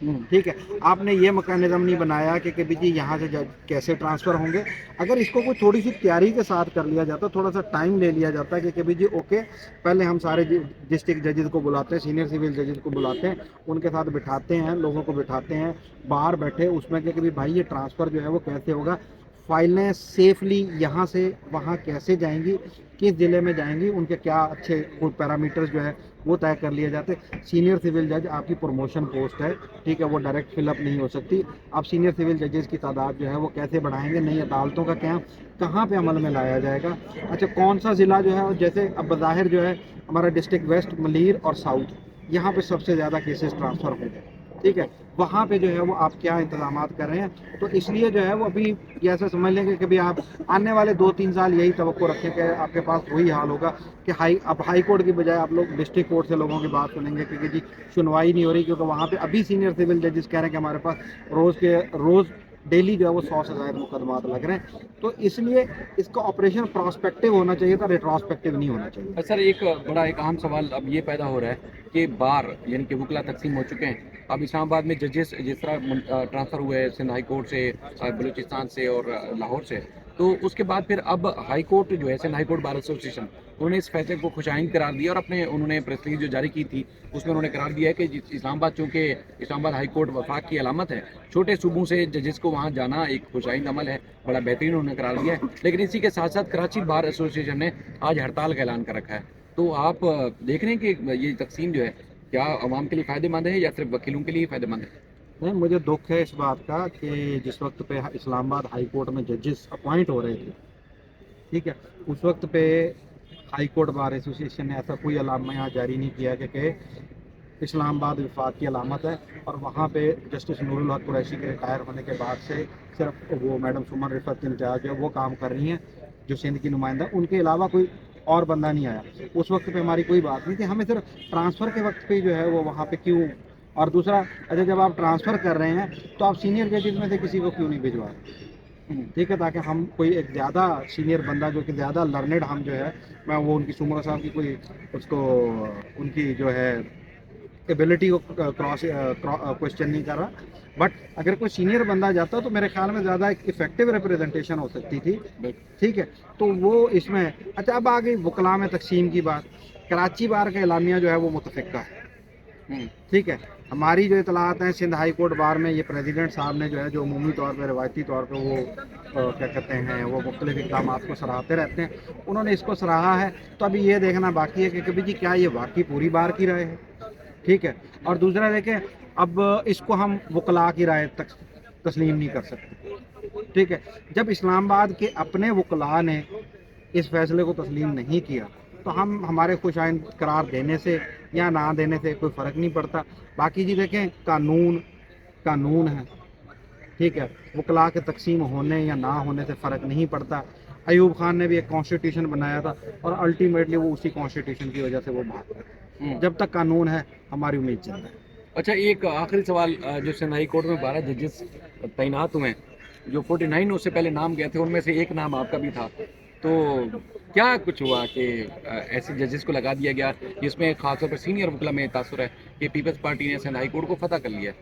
ٹھیک ہے. آپ نے یہ میکانزم نہیں بنایا کہ بھی جی یہاں سے جج کیسے ٹرانسفر ہوں گے. اگر اس کو کوئی تھوڑی سی تیاری کے ساتھ کر لیا جاتا, تھوڑا سا ٹائم لے لیا جاتا کہ بھی جی اوکے پہلے ہم سارے ڈسٹرکٹ ججز کو بلاتے ہیں, سینئر سول ججز کو بلاتے ہیں, ان کے ساتھ بٹھاتے ہیں, لوگوں کو بٹھاتے ہیں باہر بیٹھے اس میں کہ بھی بھائی یہ ٹرانسفر جو ہے وہ کیسے ہوگا, فائلیں سیفلی یہاں سے وہاں کیسے جائیں گی, کس ضلع میں جائیں گی, ان کے کیا اچھے پیرامیٹرز جو ہے وہ طے کر لیے جاتے. سینئر سول جج آپ کی پروموشن پوسٹ ہے, ٹھیک ہے, وہ ڈائریکٹ فل اپ نہیں ہو سکتی. اب سینئر سول ججز کی تعداد جو ہے وہ کیسے بڑھائیں گے, نئی عدالتوں کا قیام کہاں پہ عمل میں لایا جائے گا. اچھا کون سا ضلع جو ہے, جیسے اب بظاہر جو ہے ہمارا ڈسٹرکٹ ویسٹ, ملیر اور ساؤتھ, یہاں پہ سب سے زیادہ کیسز ٹرانسفر ہو گئے, ٹھیک ہے, وہاں پہ جو ہے وہ آپ کیا انتظامات کر رہے ہیں. تو اس لیے جو ہے وہ ابھی یہ ایسا سمجھ لیں گے کہ بھی آپ آنے والے 2-3 سال یہی توقع رکھیں کہ آپ کے پاس وہی حال ہوگا کہ اب ہائی کورٹ کی بجائے آپ لوگ ڈسٹرکٹ کورٹ سے لوگوں کی بات سنیں گے کیونکہ جی سنوائی نہیں ہو رہی, کیونکہ وہاں پہ ابھی سینئر سول ججز کہہ رہے ہیں کہ ہمارے پاس روز ڈیلی جو ہے وہ 100 سے زائد مقدمات لگ رہے ہیں. تو اس لیے اس کا آپریشن پراسپیکٹو ہونا چاہیے تھا, ریٹراسپیکٹو نہیں ہونا چاہیے. سر ایک اہم سوال اب یہ پیدا ہو رہا ہے کہ بار یعنی کہ وکلا تقسیم ہو چکے ہیں. اب اسلام آباد میں ججز جس طرح ٹرانسفر ہوئے ہیں سندھ ہائی کورٹ سے, بلوچستان سے اور لاہور سے, تو اس کے بعد پھر اب ہائی کورٹ جو ہے Sindh high court bar association, انہوں نے اس فیصلے کو خوش آئند قرار دیا اور انہوں نے پریس ریلیز جو جاری کی تھی اس میں انہوں نے قرار دیا ہے کہ اسلام آباد چونکہ اسلام آباد ہائی کورٹ وفاق کی علامت ہے, چھوٹے صوبوں سے ججز کو وہاں جانا ایک خوش آئند عمل ہے, بڑا بہترین انہوں نے قرار دیا ہے. لیکن اسی کے ساتھ ساتھ کراچی بار ایسوسیشن نے آج ہڑتال کا اعلان کر رکھا ہے. تو آپ دیکھ رہے ہیں کہ یہ تقسیم جو ہے کیا عوام کے لیے فائدہ مند ہے یا صرف وکیلوں کے لیے فائدہ مند ہے؟ نہیں, مجھے دکھ ہے اس بات کا کہ جس وقت پہ اسلام آباد ہائی کورٹ میں ججز اپوائنٹ ہو رہے تھے, ٹھیک ہے, اس وقت پہ ہائی کورٹ بار ایسوسیشن نے ایسا کوئی علامہ یہاں جاری نہیں کیا کہ اسلام آباد وفاق کی علامت ہے. اور وہاں پہ جسٹس نور الحق قریشی کے ریٹائر ہونے کے بعد سے صرف وہ میڈم سمن رفت امتیاز جو ہے وہ کام کر رہی ہیں جو سندھ کی نمائندہ, ان کے علاوہ کوئی اور بندہ نہیں آیا. اس وقت پہ ہماری کوئی بات نہیں تھی, ہمیں صرف ٹرانسفر کے وقت پہ جو ہے وہ وہاں پہ کیوں. اور دوسرا, اچھا جب آپ ٹرانسفر کر رہے ہیں تو آپ سینئر ججز میں سے کسی کو کیوں نہیں بھجوا رہے, ٹھیک ہے, تاکہ ہم کوئی ایک زیادہ سینئر بندہ جو کہ زیادہ لرنڈ ہم جو ہے, میں وہ ان کی سمرہ صاحب کی کوئی اس کو ان کی جو ہے ایبلٹی کو کوشچن نہیں کر رہا, بٹ اگر کوئی سینئر بندہ جاتا تو میرے خیال میں زیادہ ایک افیکٹو ریپریزنٹیشن ہو سکتی تھی, ٹھیک ہے. تو وہ اس میں اچھا اب آ گئی وکلاء میں تقسیم کی بات. کراچی بار کا اعلامیہ جو ہے وہ متفقہ ہے, ٹھیک ہے. ہماری جو اطلاعات ہیں سندھ ہائی کورٹ بار میں یہ پریزیڈنٹ صاحب نے جو ہے جو عمومی طور پہ روایتی طور پہ وہ کیا کہتے ہیں وہ مختلف اقدامات کو سراہتے رہتے ہیں, انہوں نے اس کو سراہا ہے. تو ابھی یہ دیکھنا باقی ہے کہ کبھی جی کیا یہ واقعی پوری بار کی رائے ہے, ٹھیک ہے. اور دوسرا دیکھیں, اب اس کو ہم وکلاء کی رائے تک تسلیم نہیں کر سکتے, ٹھیک ہے. جب اسلام آباد کے اپنے وکلاء نے اس فیصلے کو تسلیم نہیں کیا تو ہمارے خوش آئند قرار دینے سے یا نہ دینے سے کوئی فرق نہیں پڑتا. باقی جی دیکھیں قانون ہے, ٹھیک ہے, وکلاء کے تقسیم ہونے یا نہ ہونے سے فرق نہیں پڑتا. ایوب خان نے بھی ایک کانسٹیٹیوشن بنایا تھا اور الٹیمیٹلی وہ اسی کانسٹیٹیوشن کی وجہ سے وہ بھاگ گئے. جب تک قانون ہے ہماری امید چل رہی ہے. اچھا ایک آخری سوال, جو سندھ ہائی کورٹ میں 12 ججز تعینات ہوئے ہیں, جو 49 اس سے پہلے نام گئے تھے ان میں سے ایک نام آپ کا بھی تھا, تو کیا کچھ ہوا کہ ایسے ججز کو لگا دیا گیا جس میں خاص طور پر سینئر وکلا میں تاثر ہے کہ پیپلز پارٹی نے سندھ ہائی کورٹ کو فتح کر لیا؟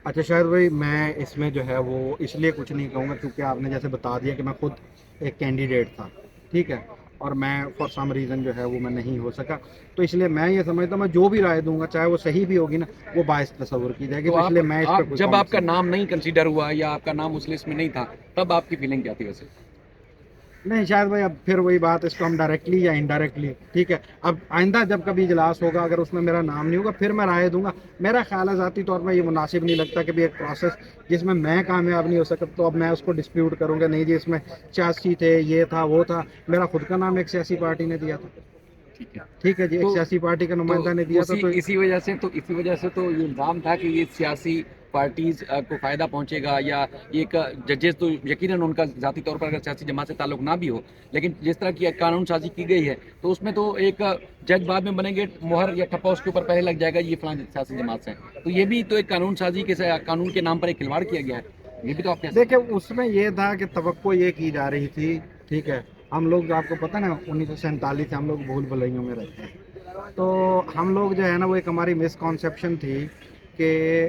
اچھا شاید بھائی میں اس میں جو ہے وہ اس لیے کچھ نہیں کہوں گا کیونکہ آپ نے جیسے بتا دیا کہ میں خود ایک کینڈیڈیٹ تھا, ٹھیک ہے, اور میں فار سم ریزن جو ہے وہ میں نہیں ہو سکا. تو اس لیے میں یہ سمجھتا ہوں میں جو بھی رائے دوں گا چاہے وہ صحیح بھی ہوگی نا, وہ باعث تصور کی جائے گی. تو اس لیے میں اس پہ جب آپ کا نام نہیں کنسیڈر ہوا یا آپ کا نام اس لسٹ میں نہیں تھا تب آپ کی فیلنگ کیا تھی ویسے؟ نہیں شاید بھائی اب پھر وہی بات, اس کو ہم ڈائریکٹلی یا انڈائریکٹلی, ٹھیک ہے, اب آئندہ جب کبھی اجلاس ہوگا اگر اس میں میرا نام نہیں ہوگا پھر میں رائے دوں گا. میرا خیال ہے ذاتی طور پر یہ مناسب نہیں لگتا کہ بھی ایک پروسیس جس میں کامیاب نہیں ہو سکتا تو اب میں اس کو ڈسپیوٹ کروں گا, نہیں جی اس میں سیاسی تھے, یہ تھا وہ تھا. میرا خود کا نام ایک سیاسی پارٹی نے دیا تھا, ٹھیک ہے جی, ایک سیاسی پارٹی کا نمائندہ نے دیا تھا. تو اسی وجہ سے تو یہ الزام تھا کہ یہ سیاسی پارٹیز کو فائدہ پہنچے گا, یا ایک ججز تو یقیناً ان کا ذاتی طور پر اگر سیاسی جماعت سے تعلق نہ بھی ہو, لیکن جس طرح کی قانون سازی کی گئی ہے تو اس میں تو ایک جج بعد میں بنیں گے, مہر یا ٹھپا اس کے اوپر پہلے لگ جائے گا یہ فلاں سیاسی جماعت سے, تو یہ بھی تو ایک قانون سازی کے قانون کے نام پر ایک کھلواڑ کیا گیا ہے. یہ بھی تو آپ دیکھیں اس میں یہ تھا کہ توقع یہ کی جا رہی تھی, ٹھیک ہے, ہم لوگ آپ کو پتہ نا 1947 سے ہم لوگ بھول بھلائیوں میں رہتے ہیں, تو ہم لوگ جو ہے نا وہ ایک ہماری مس کانسیپشن تھی کہ